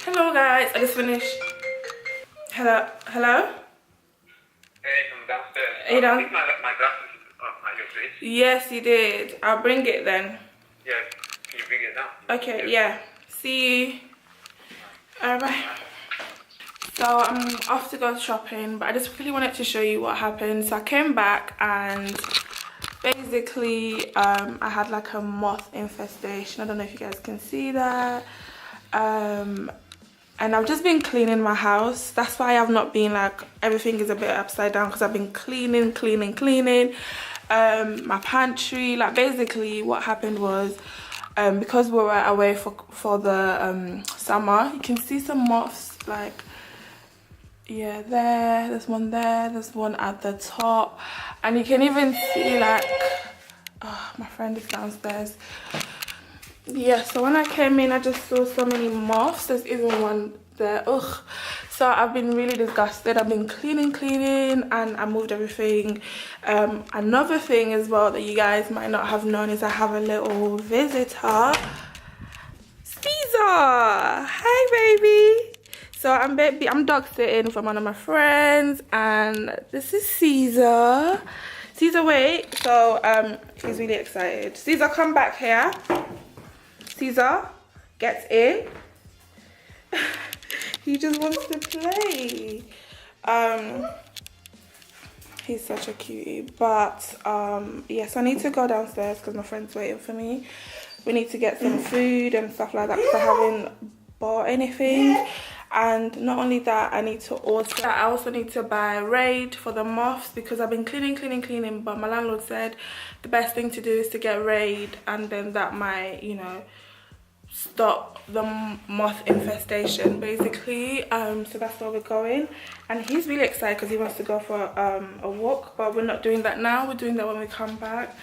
Hello guys, I just finished. Hello? Hey, I'm downstairs. Are you down? I think my glasses at your place. Yes, you did. I'll bring it then. Yeah, can you bring it now? Okay, yeah. See you. Alright. So I'm off to go shopping, but I just really wanted to show you what happened. So I came back and basically I had like a moth infestation. I don't know if you guys can see that. And I've just been cleaning my house. That's why I've not been like, everything is a bit upside down, because I've been cleaning my pantry. Like basically what happened was, because we were away for the summer, you can see some moths, like, yeah, there's one there, there's one at the top, and you can even see like, oh, my friend is downstairs. Yeah, so when I came in, I just saw so many moths. There's even one there. Ugh. So I've been really disgusted. I've been cleaning, and I moved everything. Another thing as well that you guys might not have known is I have a little visitor. Caesar! Hi, baby! So I'm dog sitting from one of my friends, and this is Caesar. Caesar, wait. So he's really excited. Caesar, come back here. Caesar gets in. He just wants to play. He's such a cutie. But yes, I need to go downstairs because my friend's waiting for me. We need to get some food and stuff like that because I haven't bought anything. And not only that, I also need to buy Raid for the moths, because I've been cleaning, but my landlord said the best thing to do is to get Raid, and then that might, you know, stop the moth infestation basically. So that's where we're going, and he's really excited because he wants to go for a walk, but we're not doing that now. We're doing that when we come back.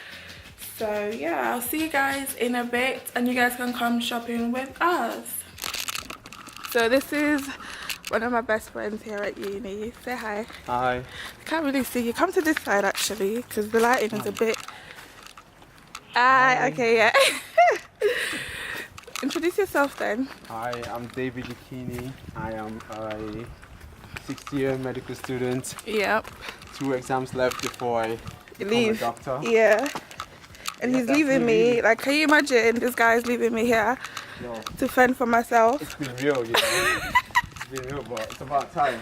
So yeah, I'll see you guys in a bit, and you guys can come shopping with us. So this is one of my best friends here at uni. Say hi. Hi. I can't really see you. Come to this side actually, because the lighting is a bit... Hi. Okay, yeah. Introduce yourself then. Hi, I'm David Ikini. I am a 6th-year medical student. Yep. 2 exams left before I become a doctor. Yeah. And Yeah, he's leaving me. really... Like, can you imagine this guy's leaving me here to fend for myself? It's been real, you know. It's been real, but it's about time.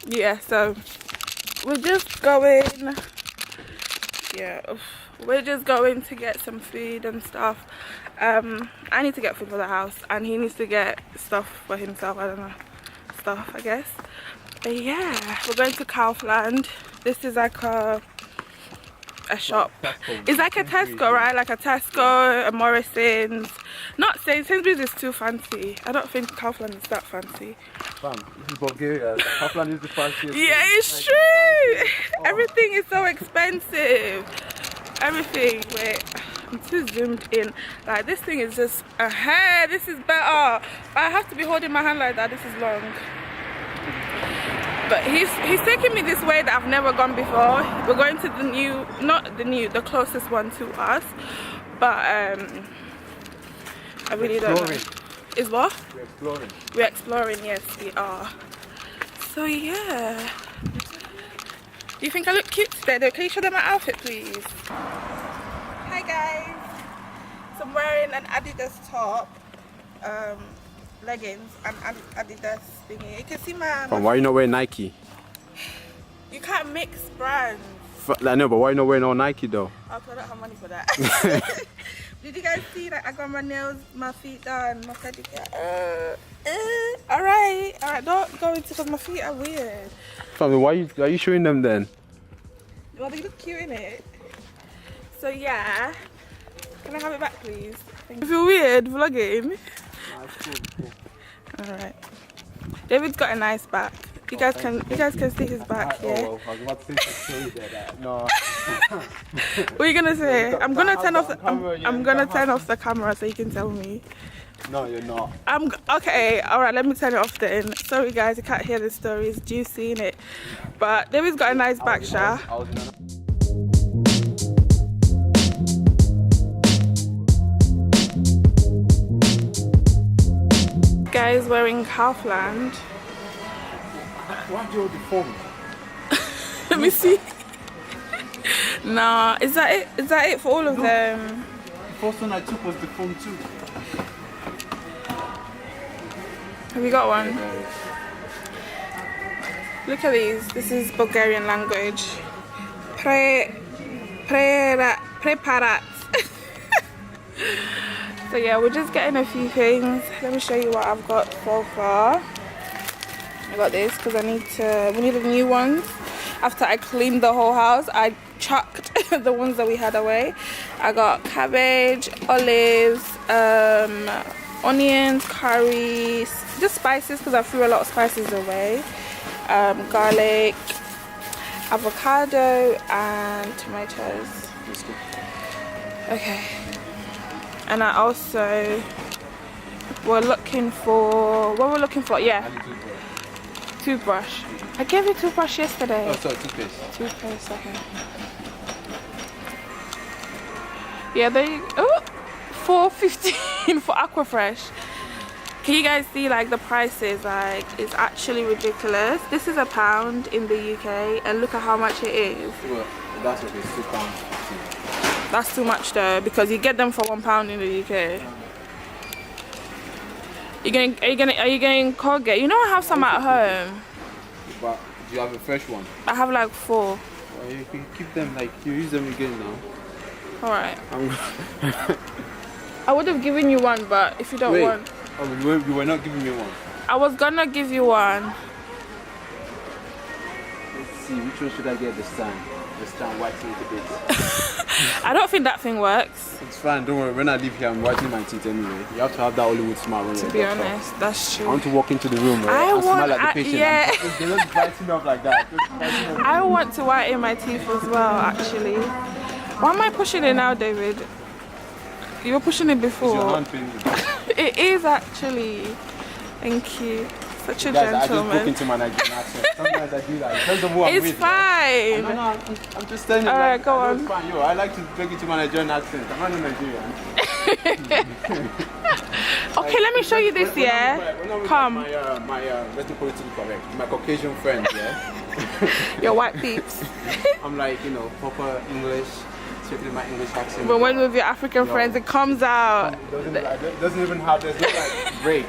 Yeah, so we're just going... Yeah, we're just going to get some food and stuff. I need to get food for the house, and he needs to get stuff for himself. I don't know, stuff I guess. But yeah, we're going to Kaufland. This is like a shop. It's like a Tesco, right? Like a Tesco, a Morrison's. Not saying Sainsbury's is too fancy. I don't think Kaufland is that fancy. Fam, this is Bulgaria. Kaufland is the fanciest. Yeah, it's true. Oh. Everything is so expensive. Everything. Wait, I'm too zoomed in. Like, this thing is just ahead. This is better. I have to be holding my hand like that. This is long. But he's taking me this way that I've never gone before. We're going to the new, not the new, the closest one to us. But I really don't know. Is what? We're exploring. We're exploring, yes we are. So yeah. Do you think I look cute today though? Can you show them my outfit please? Hi guys. So I'm wearing an Adidas top, leggings and Adidas thingy. You can see my... Fam, why are you not wearing Nike? You can't mix brands. I know, but why are you not wearing all Nike though? Oh, 'cause I don't have money for that. Did you guys see that I got my nails, my feet done, my pedicure? Alright, don't go into, because my feet are weird. Fam, why are you showing them then? Well, they look cute in it. So yeah, can I have it back please? I feel weird vlogging. Cool. Alright. David's got a nice back. You guys can see his back here. Oh, I was about to say that. No. What are you gonna say? I'm gonna turn off the camera so you can tell me. No, you're not. Okay, alright, let me turn it off then. Sorry guys, you can't hear the story, it's juicy in it. But David's got a nice back shot. Guys, we're in Kaufland. Why do you hold the phone? Let me see. Nah, is that it? Is that it for all of them? The first one I took was the phone too. Have you got one? Look at these. This is Bulgarian language. Preparat. So yeah, we're just getting a few things. Let me show you what I've got so far. I got this because we needed new ones. After I cleaned the whole house, I chucked the ones that we had away. I got cabbage, olives, onions, curry, just spices because I threw a lot of spices away. Garlic, avocado, and tomatoes. Okay. And I also what we're looking for, yeah, toothbrush. I gave you toothbrush yesterday. Oh, sorry, toothpaste. Toothpaste, okay. Yeah, they $4.15 for Aquafresh. Can you guys see like the prices? Like, it's actually ridiculous. This is £1 in the UK, and look at how much it is. Well, that's okay, it's £2. That's too much though, because you get them for £1 in the UK. Are you getting Colgate? You know I have some at home. But do you have a fresh one? I have like 4. Well, you can keep them, like you use them again now. Alright. I would have given you one, but if you don't want. Oh, you were not giving me one. I was gonna give you one. Let's see, which one should I get this time? This time whitening it a bit. I don't think that thing works. It's fine, don't worry. When I leave here, I'm whitening my teeth anyway. You have to have that Hollywood smile when To be honest, that's true. I want to walk into the room, right? And smile at the patient. Yeah. They don't brighten me up like that. I want to whiten my teeth as well, actually. Why am I pushing it now, David? You were pushing it before. Is your hand paining you? It is actually. Thank you. Such a Guys, gentleman. I just broke into my Nigerian accent. Sometimes I do that. It tells them who I'm It's with. fine. No, I'm just telling you. Alright, like, go I know on. It's fine. Yo, I like to break into my Nigerian accent. I'm not Nigerian. Okay, let me show you this, yeah? When I'm with Come. my let's be politically correct, my Caucasian friends, yeah? Your white peeps. I'm like, you know, proper English, speaking my English accent. But when with your African friends, it comes out. Doesn't even have, there's no like break.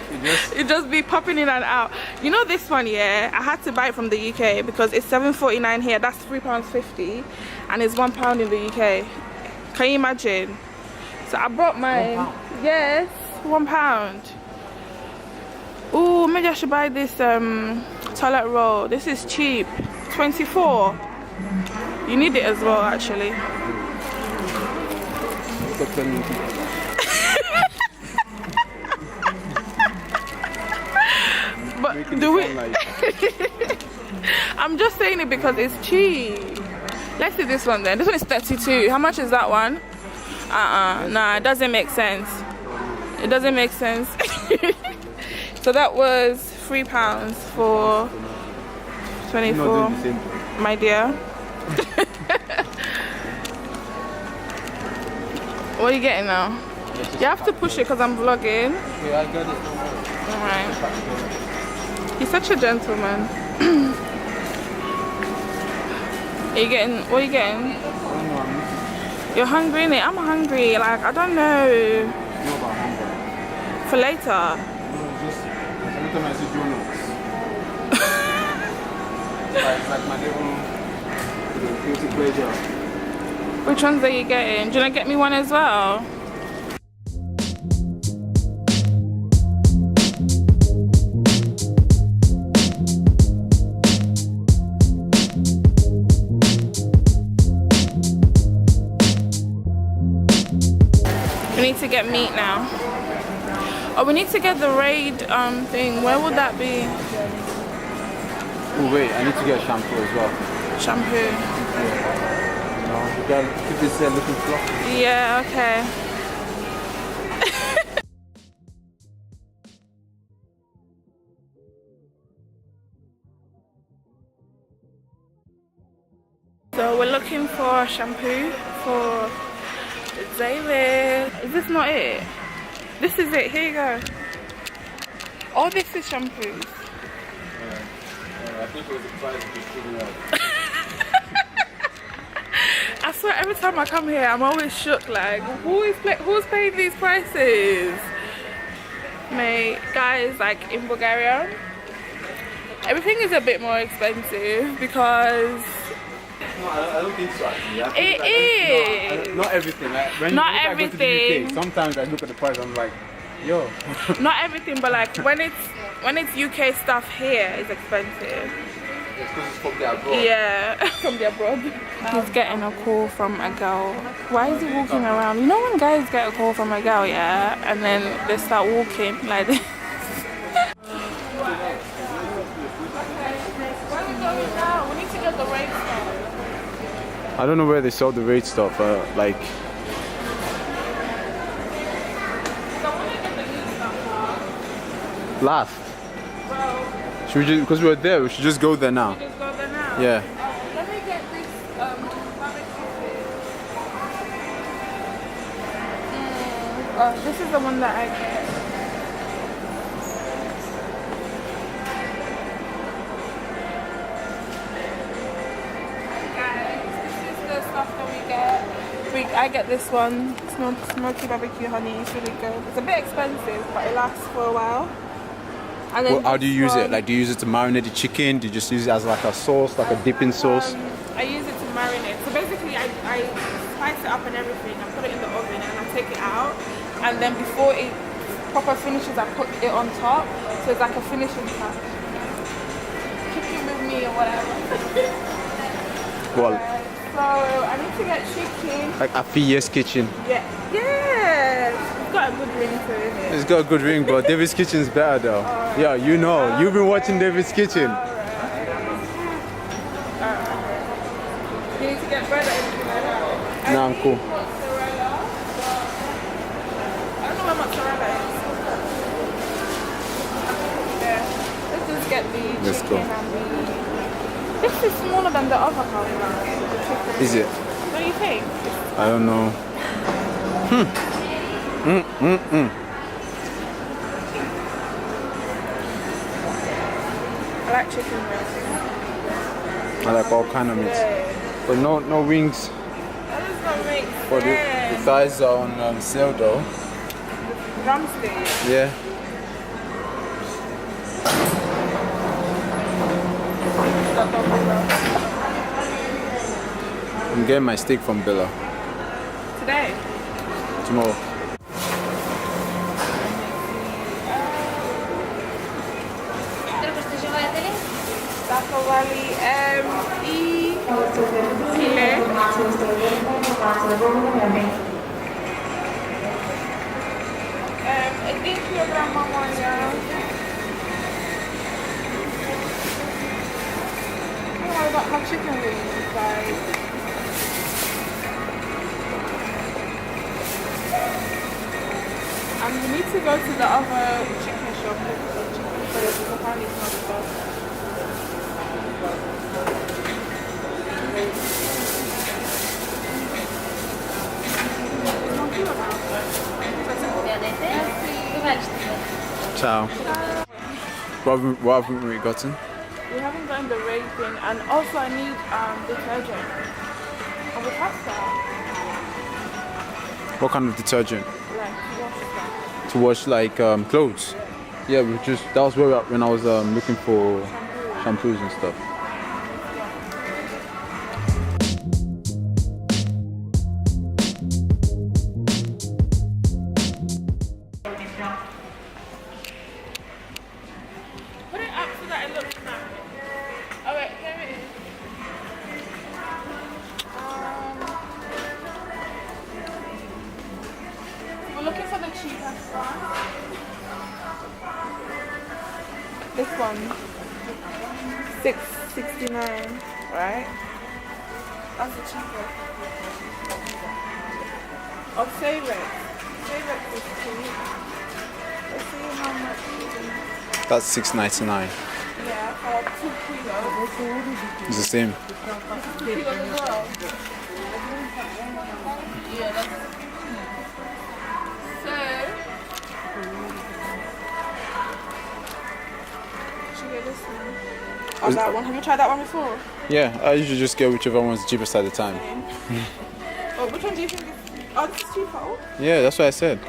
It just be popping in and out. You know this one, yeah? I had to buy it from the UK because it's £7.49 here. That's £3.50, and it's £1 in the UK. Can you imagine? So I brought mine. £1? Yes, £1. Ooh, maybe I should buy this toilet roll. This is cheap. 24. You need it as well, actually. But do we? I'm just saying it because it's cheap. Let's see this one then. This one is 32. How much is that one? Nah, it doesn't make sense. It doesn't make sense. So that was £3 for 24, my dear. What are you getting now? You have to push it because I'm vlogging. Yeah, I got it. Alright. He's such a gentleman. Are you getting, what are you getting? You're hungry, innit? I'm hungry. Like, I don't know. For later. Every time I see donuts. It's like my little guilty pleasure. Which ones are you getting? Do you want to get me one as well? We need to get meat now. Oh, we need to get the raid thing. Where would that be? Oh wait, I need to get shampoo as well. Shampoo. No, you gotta keep this looking fluffy. Yeah, okay. So we're looking for shampoo for David. Is this not it? This is it. Here you go. All this is shampoos. I think it was the price of the I swear every time I come here I'm always shook, like who's paying these prices? Mate, guys, like in Bulgaria everything is a bit more expensive because No, I don't think so actually. it is. Not everything. Like, when Not I go to the everything. UK, sometimes I look at the price I'm like, yo. Not everything, but like when it's UK stuff here is expensive. It's because it's from the abroad. Yeah, from the abroad. He's getting a call from a girl. Why is he walking around? You know when guys get a call from a girl, yeah, and then they start walking like this. Where are we going now? We need to get the rain stuff. I don't know where they sell the rate stuff. Like, I want to get the new stuff now. last. Well, Should we just, because we were there, we should just go there now. just go there now. Yeah. Let me get this barbecue fish. Oh, this is the one that I get. Guys, this is the stuff that we get. I get this one, smoky barbecue honey. It's really good. It's a bit expensive, but it lasts for a while. And then Well, how do you use this it? Like, do you use it to marinate the chicken? Do you just use it as like a sauce, like a dipping sauce? I use it to marinate. So basically, I spice it up and everything. I put it in the oven and I take it out. And then before it proper finishes, I put it on top. So it's like a finishing touch. Chicken with me or whatever. Well, So I need to get chicken. like Afiya's kitchen. Yeah. Yes. It's got a good ring to it. It's got a good ring, but David's kitchen's better though. Yeah, you know. You've been watching David's kitchen. You need to get bread or anything like that. Nah, I'm cool. Mozzarella. I don't know where mozzarella is. Yeah. Let's just get the Let's chicken go. and the... This is smaller than the other Kaufland. Is it? What do you think? I don't know. I like chicken breast. I like all kind of meats, but no wings. That does not make But the sense. thighs are on sale though. Drumstick. Yeah. I'm getting my steak from Bella Today. tomorrow. Takovali i filet. Один килограмм мамоня. Oh, I got my chicken wings, guys. And we need to go to the other chicken shop because apparently it's not the best. Ciao. What haven't we gotten? We haven't gotten the raid thing, and also I need detergent. And we have that, What kind of detergent? like to wash that. To wash like clothes? Yeah, we just that was where when I was looking for shampoos and stuff. Put it up so that it looks nice. Oh wait, here it is. We're looking for the cheapest one. This one, $6.69, right? That's the cheapest. Or Save It. Save It is cheap. Let's see how much it is. That's $6.99. Yeah, for 2 kilos. It's the same. 2 kilos as well. Yeah, that's... So... get this one. Oh, that one. Have you tried that one before? Yeah, I usually just get whichever one's cheapest at the time. Oh, which one do you think is... Oh, this is cheaper. Oh. Yeah, that's what I said.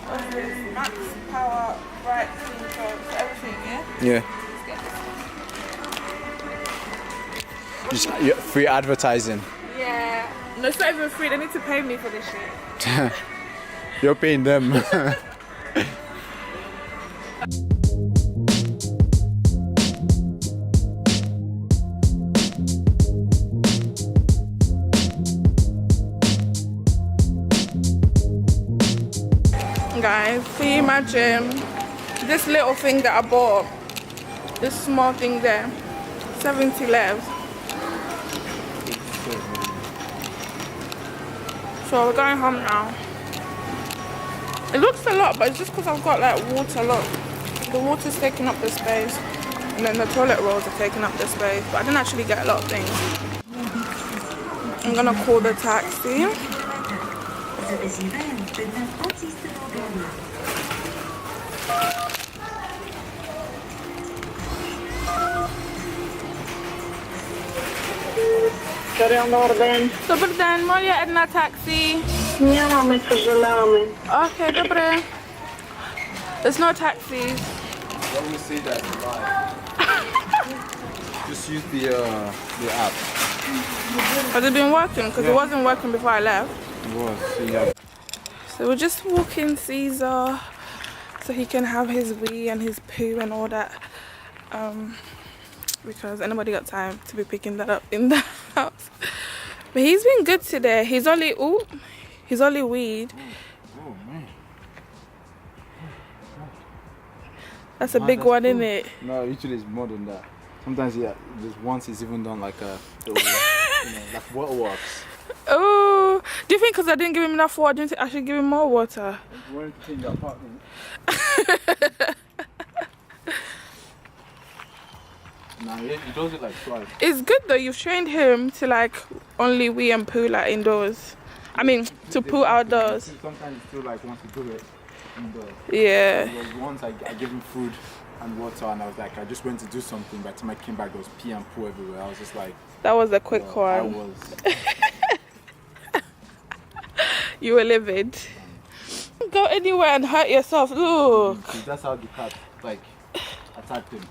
What's this? Max Power Bright Clean Coats, everything, yeah? Yeah. Let's get this. Just free advertising. Yeah. No, it's not even free. They need to pay me for this shit. You're paying them. Guys, can you imagine this little thing that I bought? This small thing there. 70 left. So we're going home now. It looks a lot, but it's just because I've got like water. Look, the water's taking up the space, and then the toilet rolls are taking up the space. But I didn't actually get a lot of things. I'm gonna call the taxi. Dobry den, moja jedna taxi. Nie mamy, co żelamy. Okay, dobre. There's no taxis. When we see that live, just use the app. Has it been working? Because it wasn't working before I left. It was. So, yeah. So we're just walking Caesar so he can have his wee and his poo and all that. Because anybody got time to be picking that up in the house. But he's been good today. He's only weed. Oh man. That's a big one, cool. isn't it? No, usually it's more than that. Sometimes yeah, just once it's even done like a like waterworks. Oh, do you think because I didn't give him enough water, do you think I should give him more water? You wanted to change the apartment. Nah, he does it like twice. It's good though, you've trained him to like only wee and poo like indoors. I mean, to poo outdoors. Sometimes he still like wants to do it indoors. Yeah. There was once I gave him food and water and I was like, I just went to do something. By the time I came back, there was pee and poo everywhere. I was just like... That was a quick one. I was... You were livid. Go anywhere and hurt yourself. Look. That's how the cat like attacked him.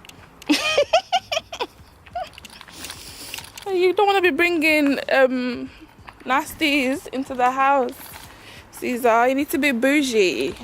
You don't want to be bringing nasties into the house, Caesar. You need to be bougie.